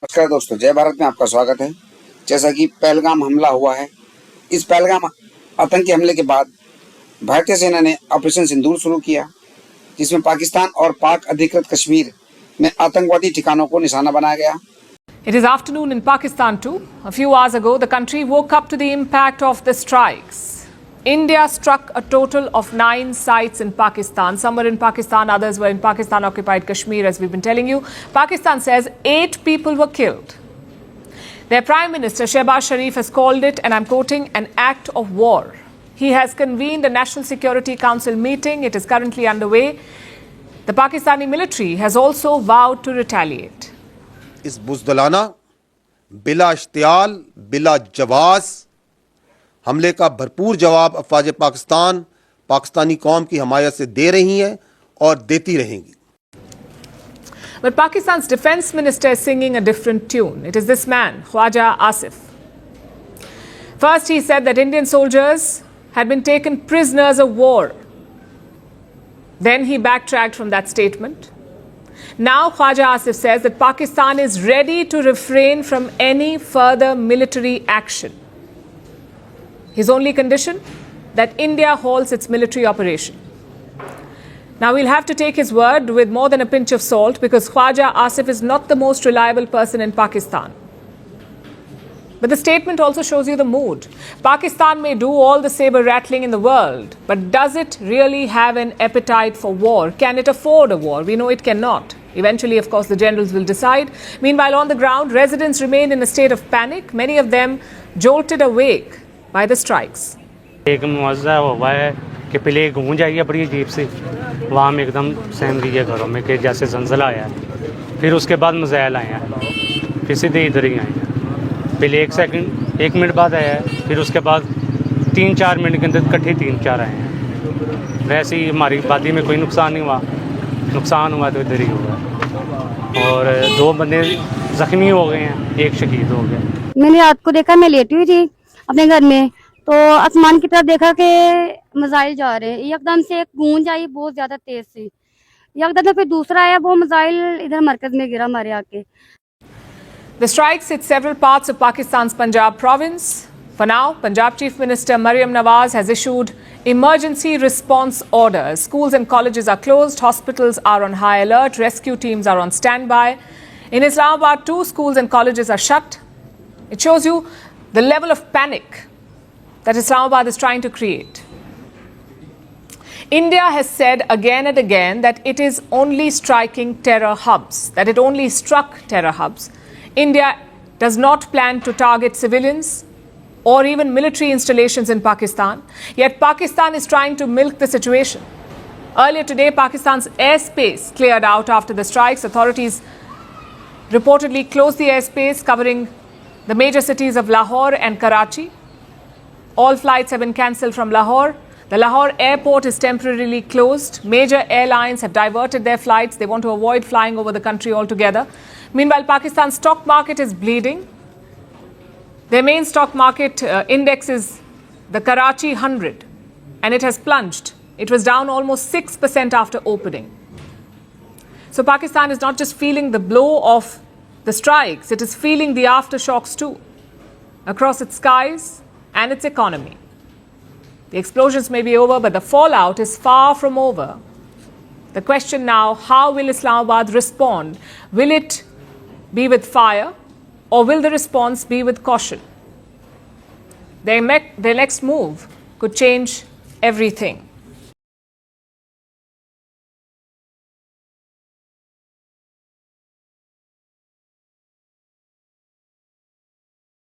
नमस्कार दोस्तों, जय भारत में आपका स्वागत है। जैसा कि पहलगाम हमला हुआ है, इस पहलगाम आतंकी हमले के बाद भारतीय सेना ने ऑपरेशन सिंदूर शुरू किया, जिसमें पाकिस्तान और पाक अधिकृत कश्मीर में आतंकवादी ठिकानों को निशाना बनाया गया। It is afternoon in Pakistan too. A few hours ago, the country woke up to the impact of the strikes. India struck a total of 9 sites in Pakistan. Some were in Pakistan, others were in Pakistan-occupied Kashmir, as we've been telling you. Pakistan says 8 people were killed. Their Prime Minister, Shehbaz Sharif, has called it, and I'm quoting, an act of war. He has convened a National Security Council meeting. It is currently underway. The Pakistani military has also vowed to retaliate. इस बुज़दिलाना, बिला इश्तियाल, बिला जवाज़ हमले का भरपूर जवाब अफ़वाज पाकिस्तान पाकिस्तानी कौम की हमायत से दे रही हैं और देती रहेंगी। But Pakistan's defense minister is singing a different tune. It is this man, Khwaja Asif. First, he said that Indian soldiers had been taken prisoners of war. Then he backtracked from that statement. Now, Khwaja Asif says that Pakistan is ready to refrain from any further military action. His only condition? That India halts its military operation. Now, we'll have to take his word with more than a pinch of salt, because Khwaja Asif is not the most reliable person in Pakistan. But the statement also shows you the mood. Pakistan may do all the saber rattling in the world, but does it really have an appetite for war? Can it afford a war? We know it cannot. Eventually, of course, the generals will decide. Meanwhile, on the ground, residents remain in a state of panic, many of them jolted awake by the strikes. एक मुआवजा हुआ है कि पहले गूंज आई है बड़ी अजीब सी, वहाँ में एकदम सहम गई है घरों में कि जैसे जंजला आया है। फिर उसके बाद मिसाइल आए हैं, फिर सीधे इधर ही आए हैं। पहले 1 मिनट बाद आया है, फिर उसके बाद 3-4 मिनट के अंदर इकट्ठे 3-4 आए हैं। वैसे ही हमारी आबादी में कोई नुकसान नहीं हुआ, नुकसान हुआ तो इधर ही हुआ। और 2 बंदे ज़ख्मी हो गए हैं, 1 शहीद हो गया। मैंने रात को देखा, मैं लेटी हुई थी अपने घर में, तो आसमान की तरफ देखा कि मिसाइल जा रहे हैं। एकदम से एक गूंज आई बहुत ज्यादा तेज सी, एकदम से फिर दूसरा आया, वो मिसाइल इधर मरकज में गिरा हमारे आके। The strikes hit several parts of Pakistan's Punjab province. For now, Punjab Chief Minister Maryam Nawaz has issued emergency response orders. Schools and colleges are closed, hospitals are on high alert, rescue teams are on standby. In Islamabad, 2 schools and colleges are shut. It shows you the level of panic that Islamabad is trying to create. India has said again and again that it is only striking terror hubs, that it only struck terror hubs. India does not plan to target civilians or even military installations in Pakistan. Yet Pakistan is trying to milk the situation. Earlier today, Pakistan's airspace cleared out after the strikes. Authorities reportedly closed the airspace covering the major cities of Lahore and Karachi. All flights have been cancelled from Lahore. The Lahore airport is temporarily closed. Major airlines have diverted their flights. They want to avoid flying over the country altogether. Meanwhile, Pakistan's stock market is bleeding. Their main stock market index is the Karachi 100, and it has plunged. It was down almost 6% after opening. So Pakistan is not just feeling the blow of the strikes, it is feeling the aftershocks too, across its skies and its economy. The explosions may be over, but the fallout is far from over. The question now, how will Islamabad respond? Will it be with fire, or will the response be with caution? Their next move could change everything.